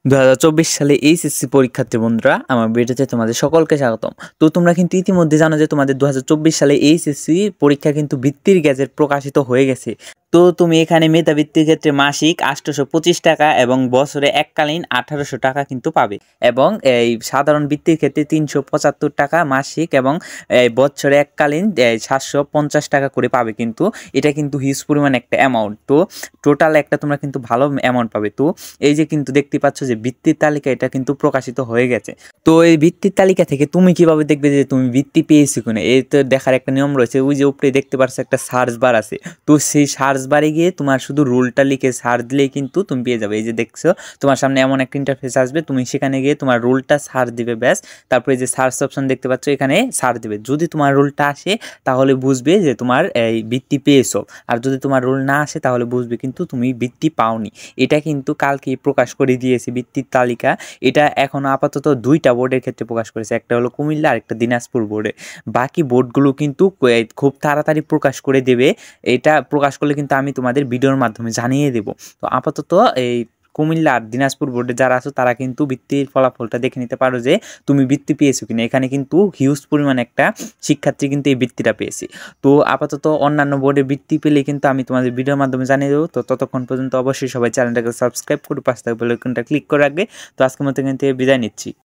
2024 সালে এইচএসসি পরীক্ষার্থী বন্ধুরা, আমার ভিডিওতে তোমাদের সকলকে স্বাগতম। তো তোমরা কিন্তু ইতিমধ্যে জানো যে তোমাদের 2024 সালে এইচএসসি পরীক্ষা কিন্তু বৃত্তির গেজেট প্রকাশিত হয়ে গেছে। তো তুমি এখানে মেধাবৃত্তির ক্ষেত্রে মাসিক 825 টাকা এবং বছরে এককালীন 1800 টাকা কিন্তু পাবে, এবং এই সাধারণ বৃত্তির ক্ষেত্রে 375 টাকা মাসিক এবং বছরে এককালীন 750 টাকা করে পাবে। কিন্তু এটা কিন্তু হিউজ পরিমাণ একটা অ্যামাউন্ট। তো টোটাল একটা তোমরা কিন্তু ভালো অ্যামাউন্ট পাবে। তো এই যে কিন্তু দেখতে পাচ্ছ যে বৃত্তির তালিকা এটা কিন্তু প্রকাশিত হয়ে গেছে। তো এই বৃত্তির তালিকা থেকে তুমি কিভাবে দেখবে যে তুমি বৃত্তি পেয়েছো কিনা, এই তো দেখার একটা নিয়ম রয়েছে। ওই যে উপরে দেখতে পাচ্ছ একটা সার্চ বার আছে, তো সেই সার্চ বারে গিয়ে তোমার শুধু রুলটা লিখে সার্চ দিলেই কিন্তু তুমি পেয়ে যাবে। এই যে দেখছো তোমার সামনে এমন একটা ইন্টারফেস আসবে, তুমি সেখানে গিয়ে তোমার রুলটা সার্চ দিবে, ব্যাস। তারপরে যে সার্চ অপশন দেখতে পাচ্ছ এখানে সার্চ দিবে। যদি তোমার রুলটা আসে তাহলে বুঝবে যে তোমার এই বৃত্তি পেয়েছো, আর যদি তোমার রুল না আসে তাহলে বুঝবে কিন্তু তুমি বৃত্তি পাওনি। এটা কিন্তু কালকে প্রকাশ করে দিয়েছে বৃত্তির তালিকা। এটা এখন আপাতত দুইটা বোর্ডের ক্ষেত্রে প্রকাশ করেছে, একটা হলো কুমিল্লা আর একটা দিনাজপুর বোর্ডে। বাকি বোর্ডগুলো কিন্তু খুব তাড়াতাড়ি প্রকাশ করে দেবে। এটা প্রকাশ করলে কিন্তু আমি তোমাদের ভিডিওর মাধ্যমে জানিয়ে দেব। তো আপাতত এই কুমিল্লা আর দিনাজপুর বোর্ডে যারা আছো তারা কিন্তু বৃত্তির ফলাফলটা দেখে নিতে পারো যে তুমি বৃত্তি পেয়েছো কিনা। এখানে কিন্তু হিউজ পরিমাণ একটা শিক্ষার্থী কিন্তু এই বৃত্তিটা পেয়েছে। তো আপাতত অন্যান্য বোর্ডে বৃত্তি পেলে কিন্তু আমি তোমাদের ভিডিওর মাধ্যমে জানিয়ে দেবো। তো ততক্ষণ পর্যন্ত অবশ্যই সবাই চ্যানেলটাকে সাবস্ক্রাইব করে পাশে থাকা বেল আইকনটা ক্লিক করে রাখবে। তো আজকের মতো কিন্তু বিদায় নিচ্ছি।